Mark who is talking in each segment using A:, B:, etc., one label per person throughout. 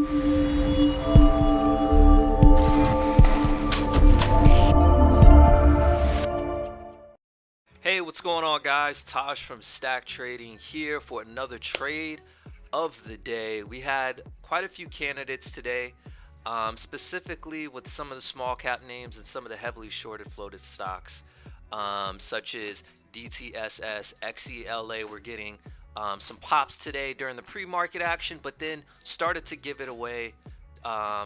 A: Hey, what's going on, guys? Tosh from Stack Trading here for another trade of the day. We had quite a few candidates today, specifically with some of the small cap names and some of the heavily shorted floated stocks, such as DTSS, XELA. We're getting some pops today during the pre-market action, but then started to give it away,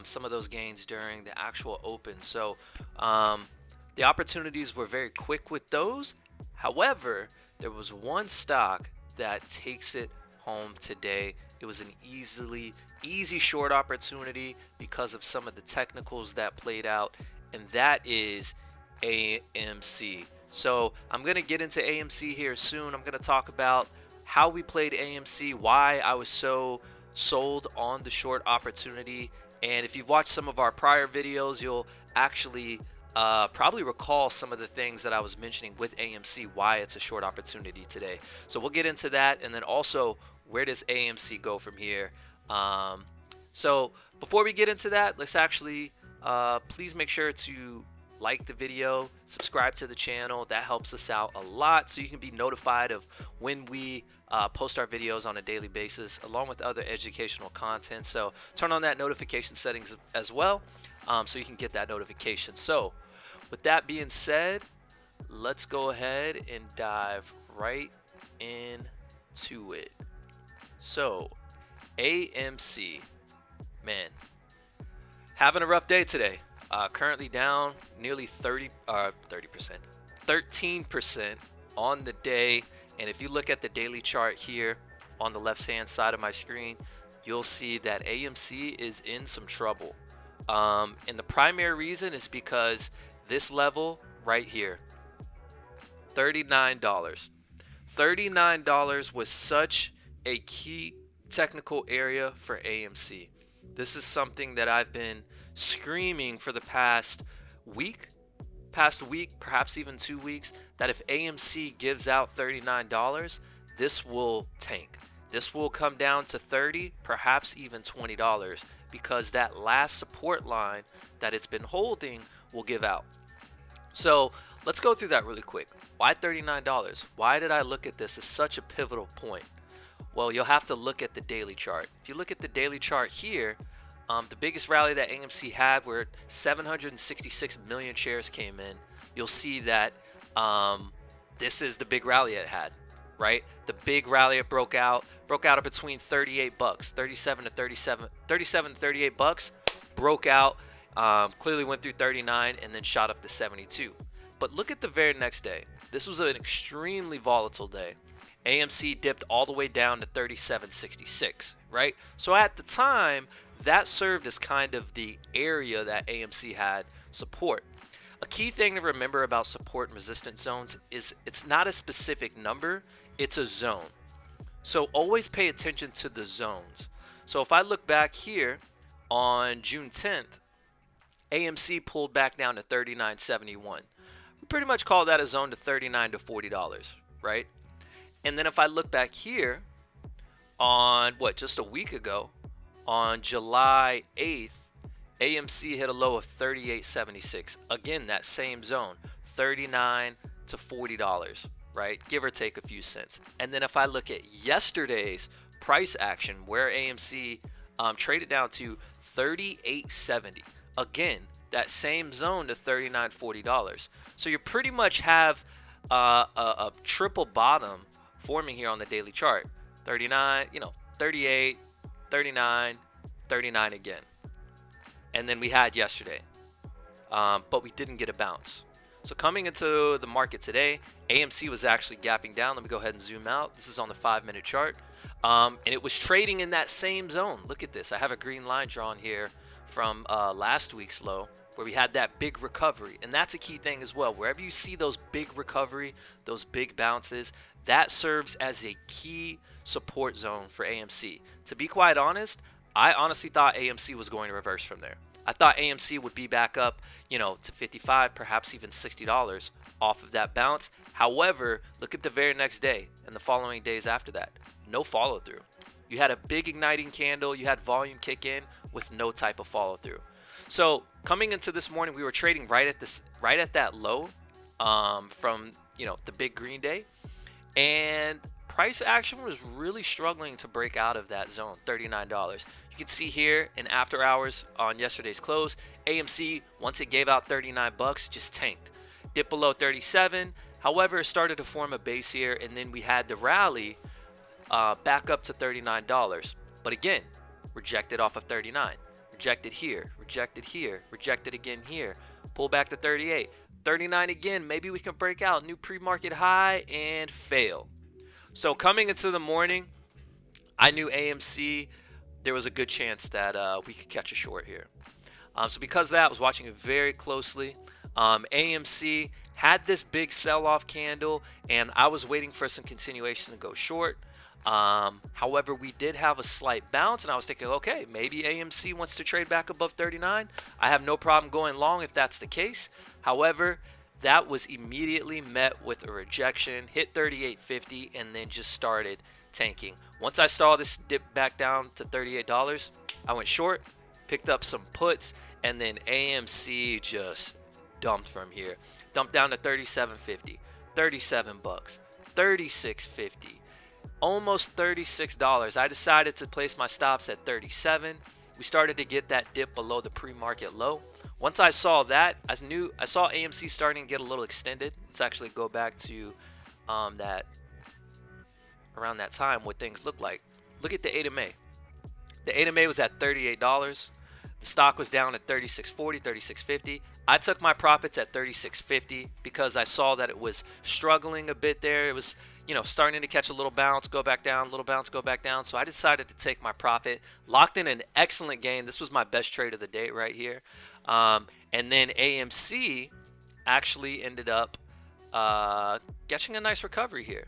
A: some of those gains during the actual open. So the opportunities were very quick with those. However, there was one stock that takes it home today. It was an easy short opportunity because of some of the technicals that played out, and that is AMC. So I'm going to get into AMC here soon. I'm going to talk about how we played AMC, why I was so sold on the short opportunity. And if you've watched some of our prior videos, you'll actually probably recall some of the things that I was mentioning with AMC, why it's a short opportunity today. So we'll get into that, and then also where does AMC go from here. So before we get into that, let's actually please make sure to like the video, subscribe to the channel. That helps us out a lot, so you can be notified of when we post our videos on a daily basis, along with other educational content. So turn on that notification settings as well, so you can get that notification. So with that being said, let's go ahead and dive right into it. So AMC, man, having a rough day today. Currently down nearly 13% on the day. And if you look at the daily chart here on the left hand side of my screen, you'll see that AMC is in some trouble. And the primary reason is because this level right here, $39. $39 was such a key technical area for AMC. This is something that I've been screaming for the past week, perhaps even 2 weeks, that if AMC gives out $39, this will tank. This will come down to $30, perhaps even $20, because that last support line that it's been holding will give out. So let's go through that really quick. Why $39? Why did I look at this as such a pivotal point? Well, you'll have to look at the daily chart. If you look at the daily chart here, the biggest rally that AMC had, where 766 million shares came in, you'll see that this is the big rally it had, right? The big rally it broke out at between 38 bucks, 37 to 38 bucks, broke out, clearly went through 39 and then shot up to 72. But look at the very next day. This was an extremely volatile day. AMC dipped all the way down to 37.66, right? So at the time, that served as kind of the area that AMC had support. A key thing to remember about support and resistance zones is it's not a specific number, it's a zone. So always pay attention to the zones. So if I look back here on June 10th, AMC pulled back down to 39.71. We pretty much call that a zone to $39 to $40, right? And then if I look back here on just a week ago, on July 8th, AMC hit a low of 38.76. Again, that same zone, $39 to $40, right? Give or take a few cents. And then if I look at yesterday's price action, where AMC traded down to 38.70. Again, that same zone to $39, $40. So you pretty much have a triple bottom forming here on the daily chart. 39, 38, 39, 39 again. And then we had yesterday, but we didn't get a bounce. So coming into the market today, AMC was actually gapping down. Let me go ahead and zoom out. This is on the 5-minute chart. And it was trading in that same zone. Look at this. I have a green line drawn here from last week's low, where we had that big recovery. And that's a key thing as well. Wherever you see those big recovery, those big bounces, that serves as a key support zone for AMC. To be quite honest, I honestly thought AMC was going to reverse from there. I thought AMC would be back up, to 55, perhaps even $60 off of that bounce. However, look at the very next day and the following days after that. No follow through. You had a big igniting candle. You had volume kick in with no type of follow through. So coming into this morning, we were trading right at that low from the big green day, and price action was really struggling to break out of that zone, $39. You can see here in after hours on yesterday's close, AMC, once it gave out 39 bucks, just tanked. Dipped below 37. However, it started to form a base here, and then we had the rally back up to $39. But again, rejected off of 39. Rejected here, rejected again here. Pull back to 38. 39 again, maybe we can break out. New pre-market high and fail. So coming into the morning, I knew AMC, there was a good chance that we could catch a short here. So because of that, I was watching it very closely. AMC had this big sell-off candle, and I was waiting for some continuation to go short. However, we did have a slight bounce, and I was thinking, okay, maybe AMC wants to trade back above 39. I have no problem going long if that's the case. However, that was immediately met with a rejection, hit 38.50, and then just started tanking. Once I saw this dip back down to $38, I went short, picked up some puts, and then AMC just dumped from here. Dumped down to 37.50, 37 bucks, 36.50. Almost $36. I decided to place my stops at 37. We started to get that dip below the pre-market low. Once I saw that, I saw AMC starting to get a little extended. Let's actually go back to that around that time what things look like. Look at the 8MA. The 8MA was at $38. The stock was down at 36.40, 36.50. I took my profits at 36.50 because I saw that it was struggling a bit there. It was, starting to catch a little bounce, go back down, little bounce, go back down. So I decided to take my profit, locked in an excellent gain. This was my best trade of the day right here. And then AMC actually ended up catching a nice recovery here,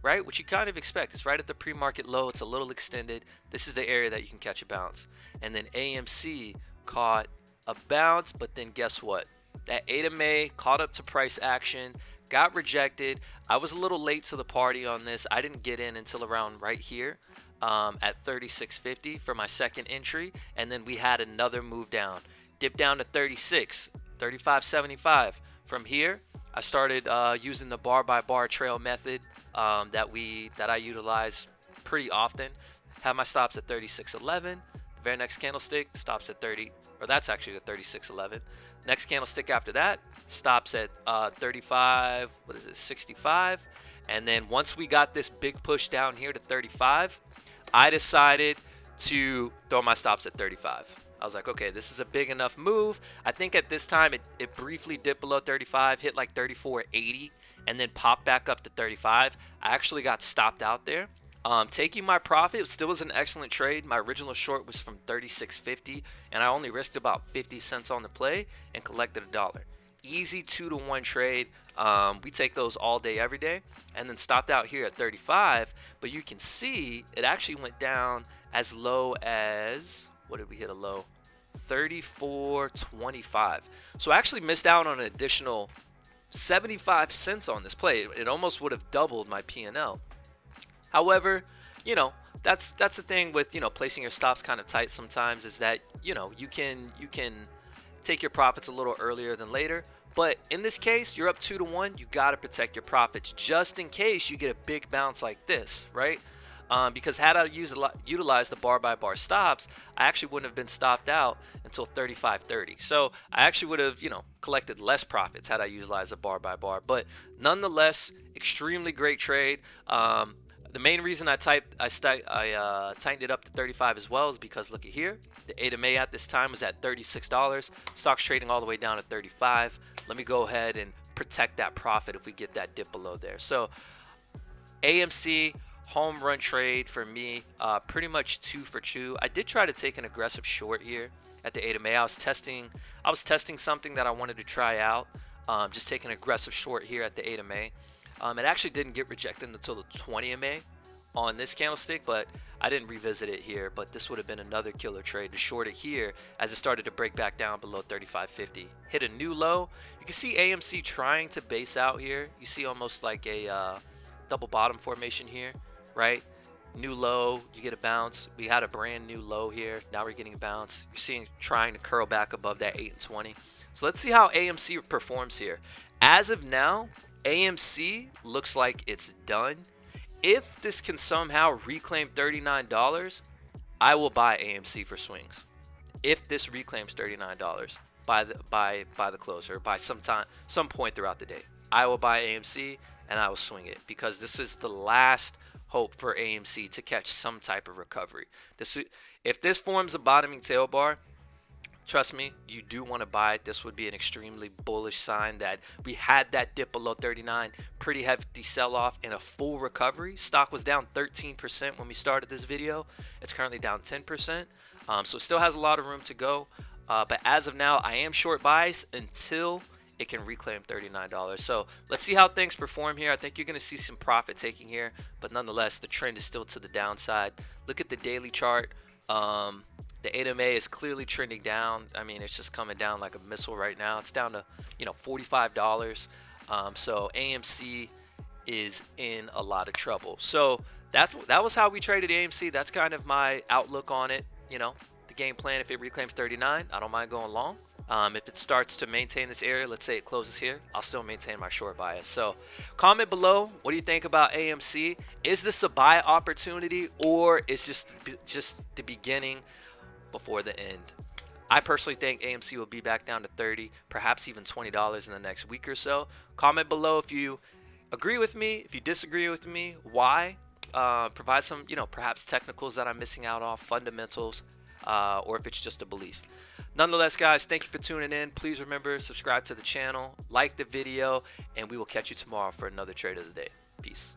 A: right? Which you kind of expect. It's right at the pre-market low. It's a little extended. This is the area that you can catch a bounce. And then AMC caught a bounce, but then guess what? That 8MA caught up to price action, got rejected. I was a little late to the party on this. I didn't get in until around right here at 36.50 for my second entry, and then we had another move down. Dipped down to 36, 35.75. From here, I started using the bar by bar trail method that I utilize pretty often. Have my stops at 36.11. The very next candlestick stops at 30, or that's actually the 36.11. Next candlestick after that stops at 35. What is it? 65. And then once we got this big push down here to 35, I decided to throw my stops at 35. I was like, okay, this is a big enough move. I think at this time it briefly dipped below 35, hit like 34.80, and then popped back up to 35. I actually got stopped out there. Taking my profit, it still was an excellent trade. My original short was from 36.50, and I only risked about 50 cents on the play and collected $1. Easy 2-to-1 trade. We take those all day, every day, and then stopped out here at 35. But you can see it actually went down as low as, what did we hit a low? 34.25. So I actually missed out on an additional 75 cents on this play. It almost would have doubled my P&L. However, that's the thing with placing your stops kind of tight sometimes, is that you can take your profits a little earlier than later. But in this case, you're up 2-to-1. You got to protect your profits just in case you get a big bounce like this, right? Because had I utilized the bar by bar stops, I actually wouldn't have been stopped out until 35.30. So I actually would have collected less profits had I utilized the bar by bar. But nonetheless, extremely great trade. The main reason I tightened it up to 35 as well is because look at here. The 8MA at this time was at $36. Stock's trading all the way down at 35. Let me go ahead and protect that profit if we get that dip below there. So AMC, home run trade for me, pretty much 2 for 2. I did try to take an aggressive short here at the 8MA. I was testing something that I wanted to try out. Just taking an aggressive short here at the 8MA. It actually didn't get rejected until the 20MA on this candlestick, but I didn't revisit it here. But this would have been another killer trade to short it here as it started to break back down below 35.50. Hit a new low. You can see AMC trying to base out here. You see almost like a double bottom formation here, right? new low, you get a bounce. We had a brand new low here. Now we're getting a bounce. You're seeing trying to curl back above that 8 and 20. So let's see how AMC performs here. As of now, AMC looks like it's done. If this can somehow reclaim $39, I will buy AMC for swings. If this reclaims $39 by the close or by some point throughout the day, I will buy AMC and I will swing it because this is the last hope for AMC to catch some type of recovery. If this forms a bottoming tail bar, trust me, you do want to buy it. This would be an extremely bullish sign that we had that dip below 39, pretty hefty sell-off and a full recovery. Stock was down 13% when we started this video. It's currently down 10%, so it still has a lot of room to go. But as of now, I am short bias until it can reclaim $39. So let's see how things perform here. I think you're going to see some profit taking here, but nonetheless, the trend is still to the downside. Look at the daily chart. The 8MA is clearly trending down. I mean, it's just coming down like a missile right now. It's down to, $45. So AMC is in a lot of trouble. So that was how we traded AMC. That's kind of my outlook on it. The game plan, if it reclaims 39, I don't mind going long. If it starts to maintain this area, let's say it closes here, I'll still maintain my short bias. So comment below, what do you think about AMC? Is this a buy opportunity, or is just the beginning before the end? I personally think AMC will be back down to 30, perhaps even $20 in the next week or so. Comment below if you agree with me, if you disagree with me, why. Provide some, perhaps technicals that I'm missing out on, fundamentals, or if it's just a belief. Nonetheless, guys, thank you for tuning in. Please remember, subscribe to the channel, like the video, and we will catch you tomorrow for another trade of the day. Peace.